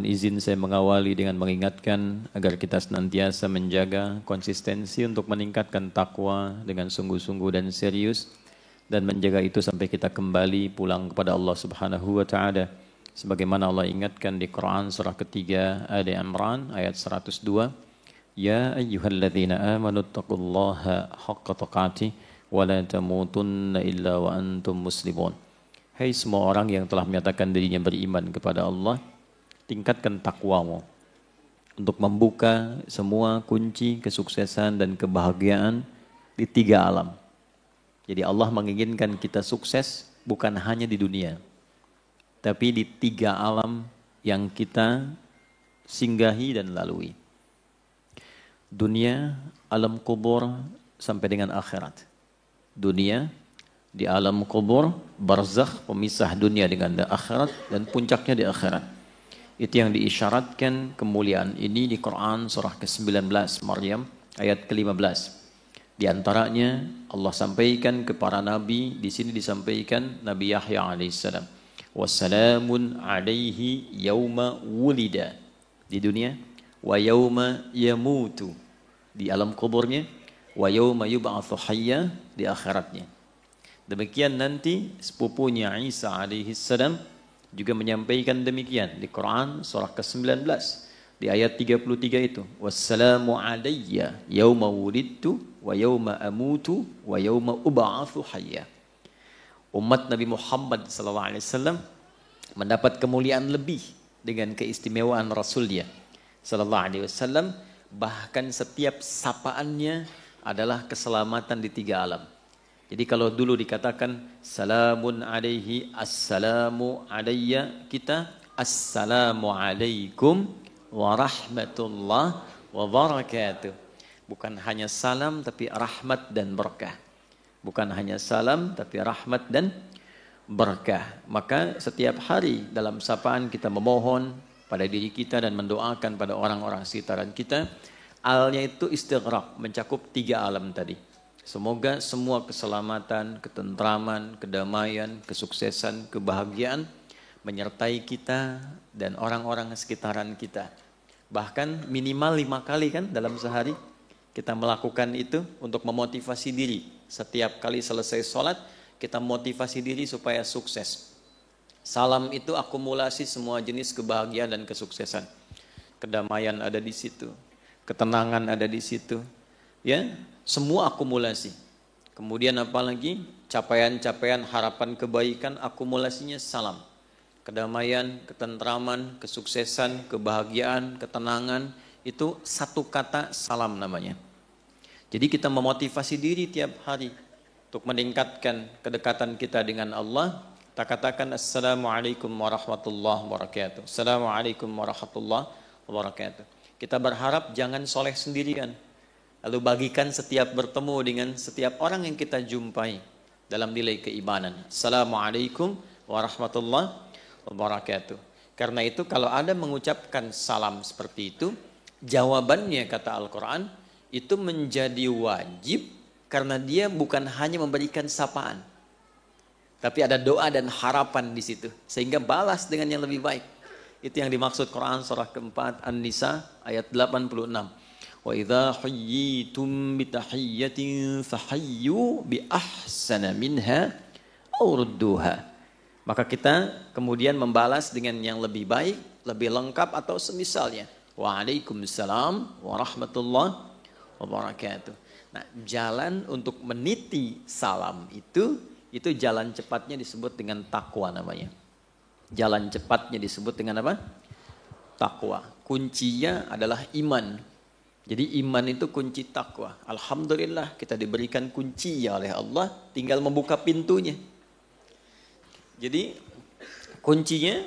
Mohon izin saya mengawali dengan mengingatkan agar kita senantiasa menjaga konsistensi untuk meningkatkan takwa dengan sungguh-sungguh dan serius, dan menjaga itu sampai kita kembali pulang kepada Allah Subhanahu wa taala. Sebagaimana Allah ingatkan di Quran surah ketiga Ali Imran ayat 102, Ya ayyuhalladzina amanu taqullaha haqqa tuqatih wa la tamutunna illa wa antum muslimun. Hai semua orang yang telah menyatakan dirinya beriman kepada Allah, tingkatkan takwamu untuk membuka semua kunci kesuksesan dan kebahagiaan di 3 alam. Jadi Allah menginginkan kita sukses bukan hanya di dunia, tapi di 3 alam yang kita singgahi dan lalui. Dunia, alam kubur, sampai dengan akhirat. Dunia, di alam kubur, barzakh, pemisah dunia dengan akhirat, dan puncaknya di akhirat. Itu yang diisyaratkan kemuliaan ini di Quran surah ke-19 Maryam ayat ke-15. Di antaranya Allah sampaikan ke para nabi, di sini disampaikan Nabi Yahya alaihissalam. Wassalamun alaihi yauma wulida di dunia, wa yauma yamutu di alam kuburnya, wa yauma yub'atsu hayya di akhiratnya. Demikian nanti sepupunya Isa alaihissalam juga menyampaikan demikian di Quran surah ke-19 di ayat 33 itu, wassalamu alayya yauma wulidtu wa yauma amutu wa yauma ub'atsu hayya. Umat Nabi Muhammad SAW mendapat kemuliaan lebih dengan keistimewaan Rasulnya SAW, bahkan setiap sapaannya adalah keselamatan di 3 alam. Jadi kalau dulu dikatakan salamun alaihi, assalamu alayya, kita assalamu alaikum warahmatullah wabarakatuh. Bukan hanya salam tapi rahmat dan berkah. Bukan hanya salam tapi rahmat dan berkah. Maka setiap hari dalam sapaan kita memohon pada diri kita dan mendoakan pada orang-orang sekitaran kita. Alnya itu istighraq, mencakup 3 alam tadi. Semoga semua keselamatan, ketentraman, kedamaian, kesuksesan, kebahagiaan menyertai kita dan orang-orang sekitaran kita. Bahkan minimal 5 kali kan dalam sehari kita melakukan itu untuk memotivasi diri. Setiap kali selesai sholat kita motivasi diri supaya sukses. Salam itu akumulasi semua jenis kebahagiaan dan kesuksesan. Kedamaian ada di situ, ketenangan ada di situ, ya, semua akumulasi. Kemudian apalagi capaian-capaian harapan kebaikan, akumulasinya salam. Kedamaian, ketentraman, kesuksesan, kebahagiaan, ketenangan, itu satu kata salam namanya. Jadi kita memotivasi diri tiap hari untuk meningkatkan kedekatan kita dengan Allah. Kita katakan assalamualaikum warahmatullahi wabarakatuh. Assalamualaikum warahmatullahi wabarakatuh. Kita berharap jangan soleh sendirian. Lalu bagikan setiap bertemu dengan setiap orang yang kita jumpai dalam nilai keimanan. Assalamualaikum warahmatullahi wabarakatuh. Karena itu kalau ada mengucapkan salam seperti itu, jawabannya kata Al-Quran, itu menjadi wajib karena dia bukan hanya memberikan sapaan. Tapi ada doa dan harapan di situ. Sehingga balas dengan yang lebih baik. Itu yang dimaksud Quran surah keempat An-Nisa ayat 86. Wa idza huyyitum bi tahiyyatin fahayyu bi ahsana minha aw rudduha. Maka kita kemudian membalas dengan yang lebih baik, lebih lengkap atau semisalnya. Waalaikumsalam warahmatullahi wabarakatuh. Nah, jalan untuk meniti salam itu jalan cepatnya disebut dengan takwa namanya. Jalan cepatnya disebut dengan apa? Takwa. Kuncinya adalah iman. Jadi iman itu kunci takwa. Alhamdulillah kita diberikan kunci oleh Allah, tinggal membuka pintunya. Jadi kuncinya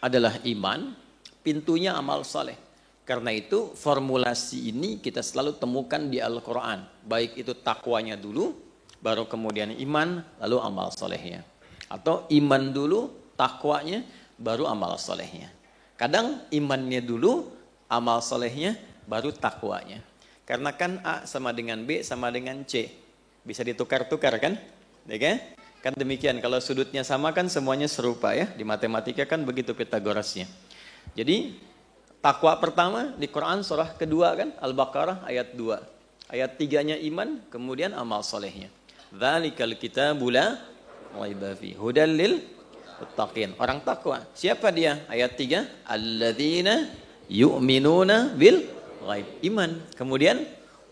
adalah iman, pintunya amal saleh. Karena itu formulasi ini kita selalu temukan di Al-Quran. Baik itu takwanya dulu, baru kemudian iman, lalu amal salehnya. Atau iman dulu, takwanya, baru amal salehnya. Kadang imannya dulu, amal salehnya, baru takwanya. Karena kan A sama dengan B sama dengan C. Bisa ditukar-tukar kan? Ya kan? Kan demikian, kalau sudutnya sama kan semuanya serupa ya. Di matematika kan begitu Pitagorasnya. Jadi Takwa pertama di Quran surah kedua kan, Al-Baqarah ayat 2. Ayat 3-nya iman, kemudian amal solehnya. Dzalikal kitabu la raiba fihi hudal lil muttaqin. Orang takwa. Siapa dia? Ayat 3, alladzina yu'minuna bil ghaib. Iman. Kemudian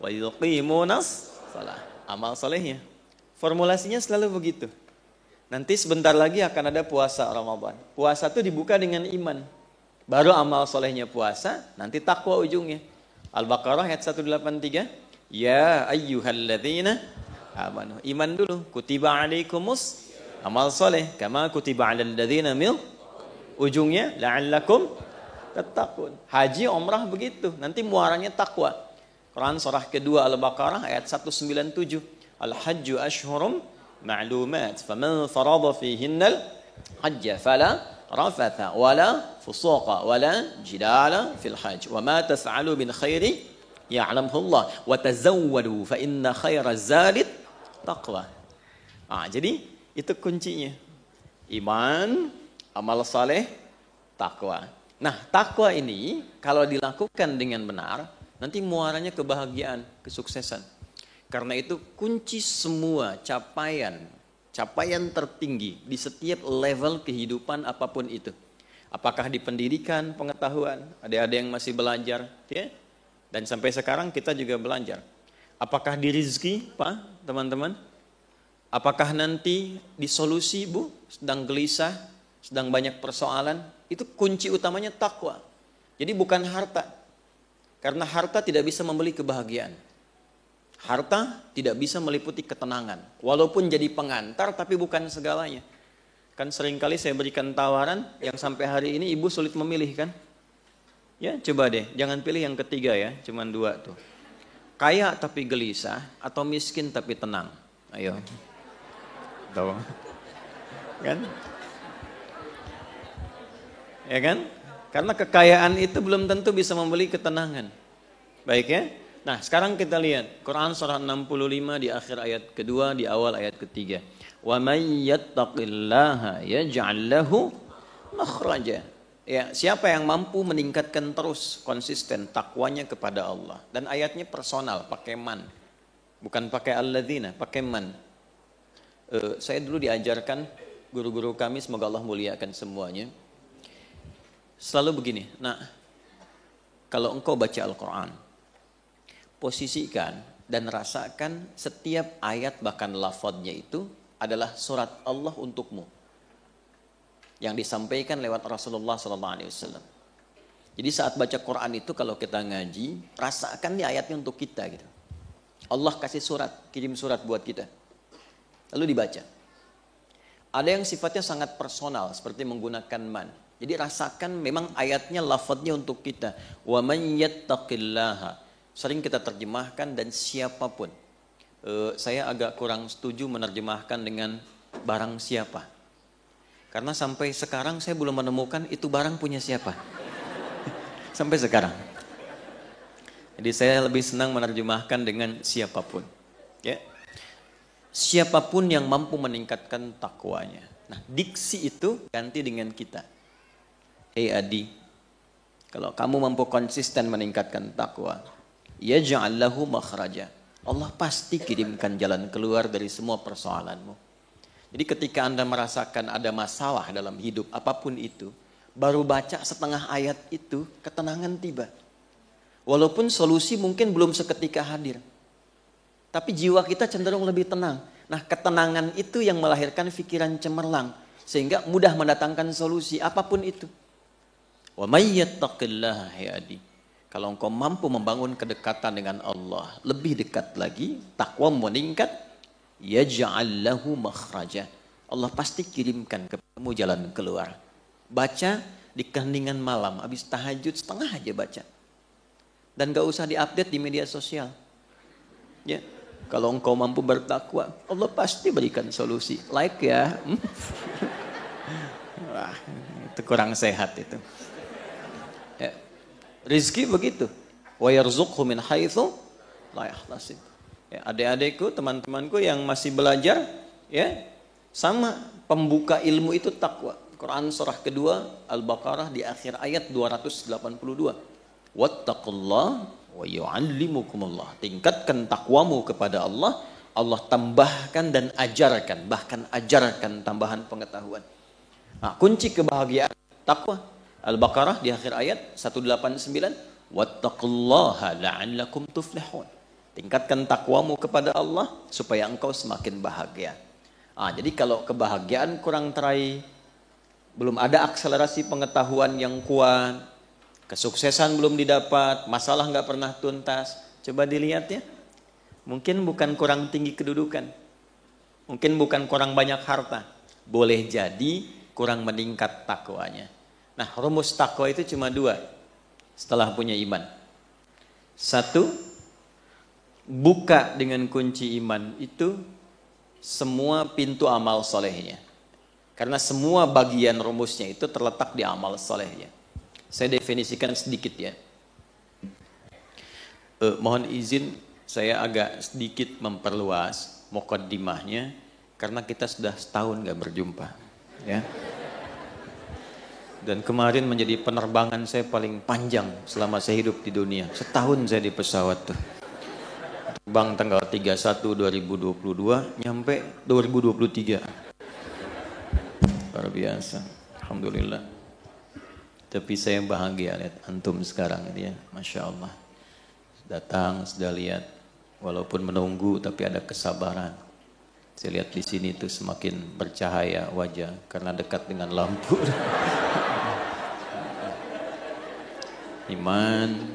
wa yuqimunas shalah. Amal solehnya. Formulasinya selalu begitu. Nanti sebentar lagi akan ada puasa Ramadan. Puasa itu dibuka dengan iman. Baru amal solehnya puasa, nanti takwa ujungnya. Al-Baqarah ayat 183. Ya ayyuhalladzina amanu. Iman dulu. Kutiba alaikumus amal soleh. Kama kutiba alal ladzina min. Ujungnya la'allakum tattaqun. Haji, umrah begitu. Nanti muaranya takwa. Quran surah kedua Al-Baqarah ayat 197. Al-hajju ashhurum ma'lumat. Faman farada fihinnal hajja fala rafatha wala fusuqa wala jidala fil hajj. Wa ma tas'alu min khairi ya'lamhu Allah. Wa tazawwadu fa inna khairaz zadit taqwa. Jadi itu kuncinya. Iman, amal saleh, takwa. Nah, takwa ini kalau dilakukan dengan benar, nanti muaranya kebahagiaan, kesuksesan. Karena itu kunci semua capaian tertinggi di setiap level kehidupan apapun itu. Apakah di pendidikan, pengetahuan, ada yang masih belajar, ya? Dan sampai sekarang kita juga belajar. Apakah di rezeki, Pak, teman-teman? Apakah nanti di solusi, Bu, sedang gelisah, sedang banyak persoalan? Itu kunci utamanya takwa. Jadi bukan harta. Karena harta tidak bisa membeli kebahagiaan. Harta tidak bisa meliputi ketenangan. Walaupun jadi pengantar, tapi bukan segalanya. Kan seringkali saya berikan tawaran yang sampai hari ini ibu sulit memilih kan? Ya coba deh, jangan pilih yang ketiga ya, cuman 2 tuh. Kaya tapi gelisah atau miskin tapi tenang. Ayo. Tahu? Kan? Ya kan? Karena kekayaan itu belum tentu bisa membeli ketenangan. Baik ya? Nah, sekarang kita lihat Quran surah 65 di akhir ayat kedua, di awal ayat ketiga. Wa may yattaqillaha yaj'al lahu makhraja. Ya, siapa yang mampu meningkatkan terus konsisten takwanya kepada Allah. Dan ayatnya personal, pakai man. Bukan pakai alladzina, pakai man. Saya dulu diajarkan guru-guru kami, semoga Allah muliakan semuanya. Selalu begini, nah, kalau engkau baca Al-Quran, posisikan dan rasakan setiap ayat bahkan lafadznya itu adalah surat Allah untukmu yang disampaikan lewat Rasulullah SAW. Jadi saat baca Quran itu kalau kita ngaji, rasakan nih ayatnya untuk kita gitu. Allah kasih surat, kirim surat buat kita. Lalu dibaca. Ada yang sifatnya sangat personal seperti menggunakan man. Jadi rasakan memang ayatnya lafadznya untuk kita. Wa man yattaqillaha. Sering kita terjemahkan dan siapapun. Saya agak kurang setuju menerjemahkan dengan barang siapa. Karena sampai sekarang saya belum menemukan itu barang punya siapa. Sampai sekarang. Jadi saya lebih senang menerjemahkan dengan siapapun. Ya. Siapapun yang mampu meningkatkan takwanya. Nah, diksi itu ganti dengan kita. Hei Adi, kalau kamu mampu konsisten meningkatkan takwa, yaj'al lahu makhraja. Allah pasti kirimkan jalan keluar dari semua persoalanmu. Jadi ketika Anda merasakan ada masalah dalam hidup apapun itu, baru baca setengah ayat itu, ketenangan tiba. Walaupun solusi mungkin belum seketika hadir. Tapi jiwa kita cenderung lebih tenang. Nah, ketenangan itu yang melahirkan pikiran cemerlang. Sehingga mudah mendatangkan solusi apapun itu. Wa may yattaqillaha hadi. Kalau engkau mampu membangun kedekatan dengan Allah, lebih dekat lagi, takwa meningkat, yaj'al lahu makhraja. Allah pasti kirimkan kepadamu jalan keluar. Baca di keheningan malam, habis tahajud setengah aja baca. Dan gak usah diupdate di media sosial. Ya, kalau engkau mampu bertakwa, Allah pasti berikan solusi. Like ya. Wah, itu kurang sehat itu. Ya. Rizki begitu. Wa yarzuqhu min haitsu la yahtasib. Ya, adik-adikku, teman-temanku yang masih belajar, ya, sama pembuka ilmu itu takwa. Quran surah kedua Al-Baqarah di akhir ayat 282. Wattaqullah wa yu'allimukumullah. Tingkatkan takwamu kepada Allah, Allah tambahkan dan ajarkan, bahkan ajarkan tambahan pengetahuan. Nah, kunci kebahagiaan takwa. Al-Baqarah di akhir ayat 189, wattaqullaha la'allakum tuflihun. Tingkatkan takwamu kepada Allah supaya engkau semakin bahagia. Jadi kalau kebahagiaan kurang teraih, belum ada akselerasi pengetahuan yang kuat, kesuksesan belum didapat, masalah nggak pernah tuntas, coba dilihat ya. Mungkin bukan kurang tinggi kedudukan, mungkin bukan kurang banyak harta, boleh jadi kurang meningkat takwanya. Nah, rumus takwa itu cuma 2 setelah punya iman. 1, buka dengan kunci iman itu semua pintu amal solehnya. Karena semua bagian rumusnya itu terletak di amal solehnya. Saya definisikan sedikit ya. Mohon izin saya agak sedikit memperluas muqaddimahnya karena kita sudah setahun gak berjumpa, ya. Dan kemarin menjadi penerbangan saya paling panjang selama saya hidup di dunia. Setahun saya di pesawat tuh. Terbang tanggal 31 2022 nyampe 2023. Luar biasa, alhamdulillah. Tapi saya bahagia lihat antum sekarang ini ya, masya Allah. Datang sudah lihat, walaupun menunggu tapi ada kesabaran. Saya lihat di sini tuh semakin bercahaya wajah karena dekat dengan lampu. Iman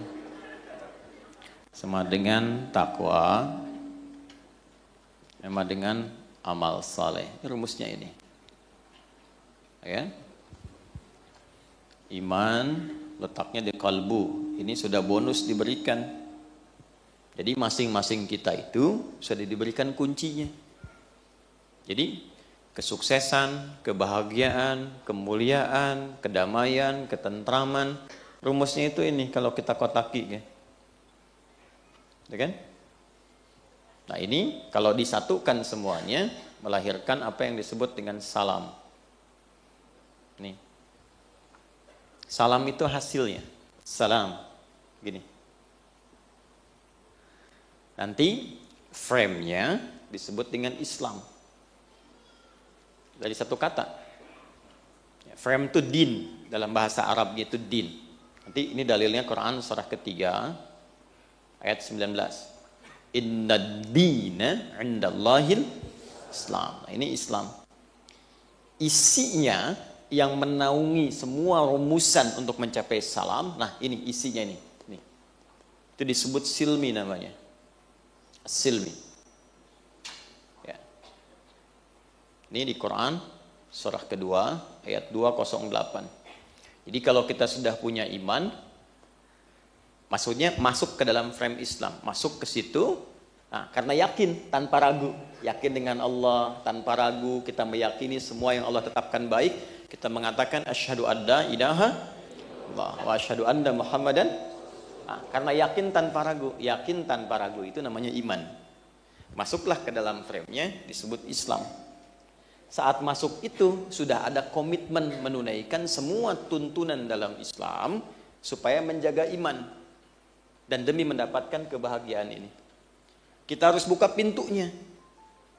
sama dengan takwa, sama dengan amal saleh. Rumusnya ini. Ya. Iman letaknya di kalbu. Ini sudah bonus diberikan. Jadi masing-masing kita itu sudah diberikan kuncinya. Jadi kesuksesan, kebahagiaan, kemuliaan, kedamaian, ketentraman, rumusnya itu ini kalau kita kotaki ya. Ya kan? Nah, ini kalau disatukan semuanya melahirkan apa yang disebut dengan salam. Nih. Salam itu hasilnya. Salam. Gini. Nanti frame-nya disebut dengan Islam. Dari satu kata. Frame itu din. Dalam bahasa Arabnya itu din. Nanti ini dalilnya Quran surah ketiga ayat 19. Inna dina indallahil Islam. Nah, ini Islam. Isinya yang menaungi semua rumusan untuk mencapai salam. Nah, ini isinya ini. Itu disebut silmi namanya. Silmi. Ya. Ini di Quran surah kedua ayat 208. Jadi kalau kita sudah punya iman, maksudnya masuk ke dalam frame Islam, masuk ke situ, nah, karena yakin tanpa ragu, yakin dengan Allah tanpa ragu, kita meyakini semua yang Allah tetapkan baik. Kita mengatakan asyhadu alla ilaha illallah wa asyhadu anna Muhammadan. Nah, karena yakin tanpa ragu itu namanya iman. Masuklah ke dalam frame-nya disebut Islam. Saat masuk itu sudah ada komitmen menunaikan semua tuntunan dalam Islam supaya menjaga iman dan demi mendapatkan kebahagiaan ini. Kita harus buka pintunya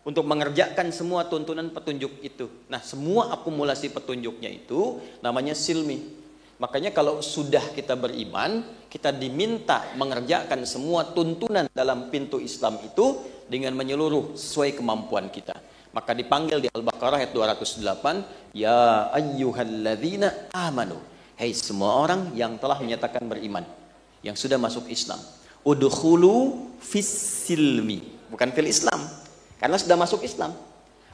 untuk mengerjakan semua tuntunan petunjuk itu. Nah, semua akumulasi petunjuknya itu namanya silmi. Makanya kalau sudah kita beriman, kita diminta mengerjakan semua tuntunan dalam pintu Islam itu dengan menyeluruh sesuai kemampuan kita. Maka dipanggil di Al-Baqarah ayat 208, ya ayyuhalladzina amanu. Hai semua orang yang telah menyatakan beriman, yang sudah masuk Islam. Udkhulu fis silmi, bukan fil Islam. Karena sudah masuk Islam.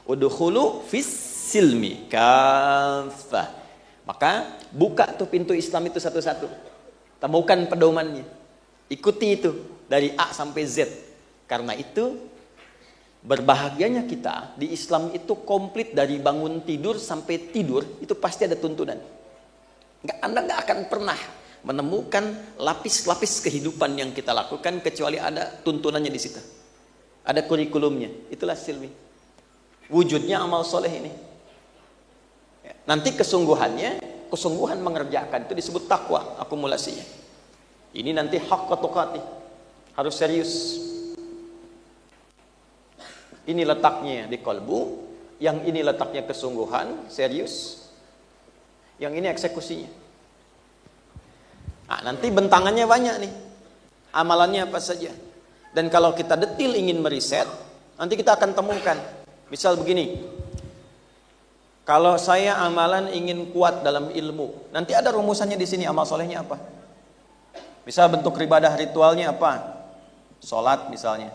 Udkhulu fis silmi kafah. Maka buka tuh pintu Islam itu satu-satu. Temukan pedomannya. Ikuti itu dari A sampai Z. Karena itu berbahagianya kita di Islam itu komplit dari bangun tidur sampai tidur itu pasti ada tuntunan. Anda nggak akan pernah menemukan lapis-lapis kehidupan yang kita lakukan kecuali ada tuntunannya di situ. Ada kurikulumnya. Itulah silmi. Wujudnya amal soleh ini. Nanti kesungguhan mengerjakan itu disebut takwa, akumulasinya. Ini nanti haqqa tuqatih, harus serius. Ini letaknya di kalbu, yang ini letaknya kesungguhan, serius. Yang ini eksekusinya. Nah, nanti bentangannya banyak nih. Amalannya apa saja. Dan kalau kita detil ingin meriset, nanti kita akan temukan. Misal begini. Kalau saya amalan ingin kuat dalam ilmu, nanti ada rumusannya di sini amal solehnya apa. Misal bentuk ibadah ritualnya apa? Salat misalnya.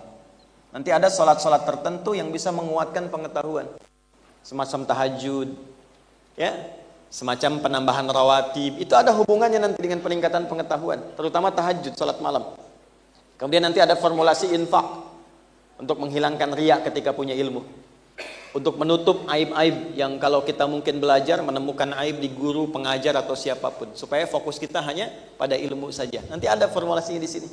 Nanti ada salat-salat tertentu yang bisa menguatkan pengetahuan. Semacam tahajud, ya, semacam penambahan rawatib. Itu ada hubungannya nanti dengan peningkatan pengetahuan, terutama tahajud, salat malam. Kemudian nanti ada formulasi infak untuk menghilangkan riya ketika punya ilmu. Untuk menutup aib-aib yang kalau kita mungkin belajar menemukan aib di guru, pengajar atau siapapun, supaya fokus kita hanya pada ilmu saja. Nanti ada formulasinya di sini.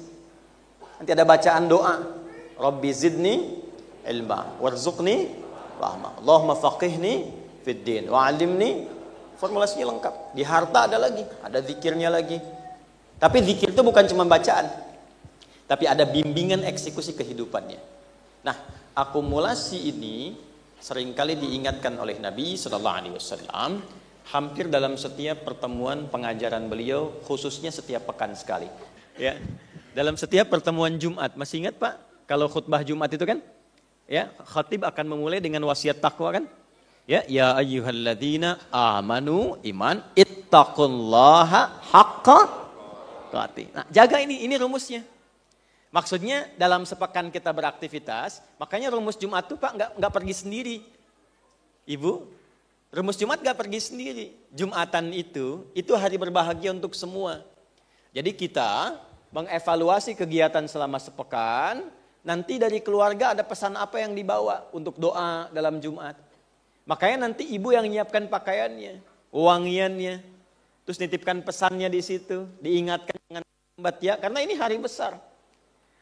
Nanti ada bacaan doa, Rabbi zidni ilma warzuqni rahmah, Allahumma faqihni fid din wa'allimni. Formulasinya lengkap. Di harta ada lagi, ada zikirnya lagi. Tapi zikir itu bukan cuma bacaan, tapi ada bimbingan eksekusi kehidupannya. Nah, akumulasi ini seringkali diingatkan oleh Nabi Sallallahu Alaihi Wasallam hampir dalam setiap pertemuan pengajaran beliau, khususnya setiap pekan sekali. Ya, dalam setiap pertemuan Jumat, masih ingat Pak? Kalau khutbah Jumat itu kan, ya, khatib akan memulai dengan wasiat takwa kan? Ya ayyuhalladzina amanu iman ittaqullaha haqqa tuqatih. Nah, jaga ini rumusnya. Maksudnya dalam sepekan kita beraktivitas, makanya rumus Jumat itu Pak nggak pergi sendiri. Ibu, rumus Jumat nggak pergi sendiri. Jumatan itu hari berbahagia untuk semua. Jadi kita mengevaluasi kegiatan selama sepekan, nanti dari keluarga ada pesan apa yang dibawa untuk doa dalam Jumat. Makanya nanti ibu yang menyiapkan pakaiannya, wangiannya, terus nitipkan pesannya di situ, diingatkan dengan lambat ya, karena ini hari besar.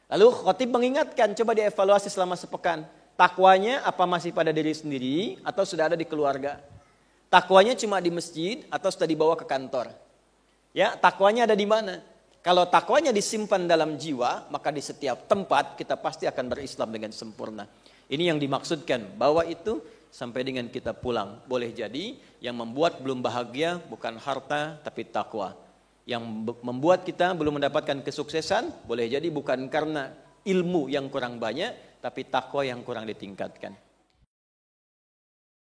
Lalu khatib mengingatkan, coba dievaluasi selama sepekan. Takwanya apa masih pada diri sendiri atau sudah ada di keluarga? Takwanya cuma di masjid atau sudah dibawa ke kantor? Ya, takwanya ada di mana? Kalau takwanya disimpan dalam jiwa, maka di setiap tempat kita pasti akan berislam dengan sempurna. Ini yang dimaksudkan, bahwa itu sampai dengan kita pulang. Boleh jadi yang membuat belum bahagia bukan harta tapi takwa. Yang membuat kita belum mendapatkan kesuksesan boleh jadi bukan karena ilmu yang kurang banyak, tapi takwa yang kurang ditingkatkan.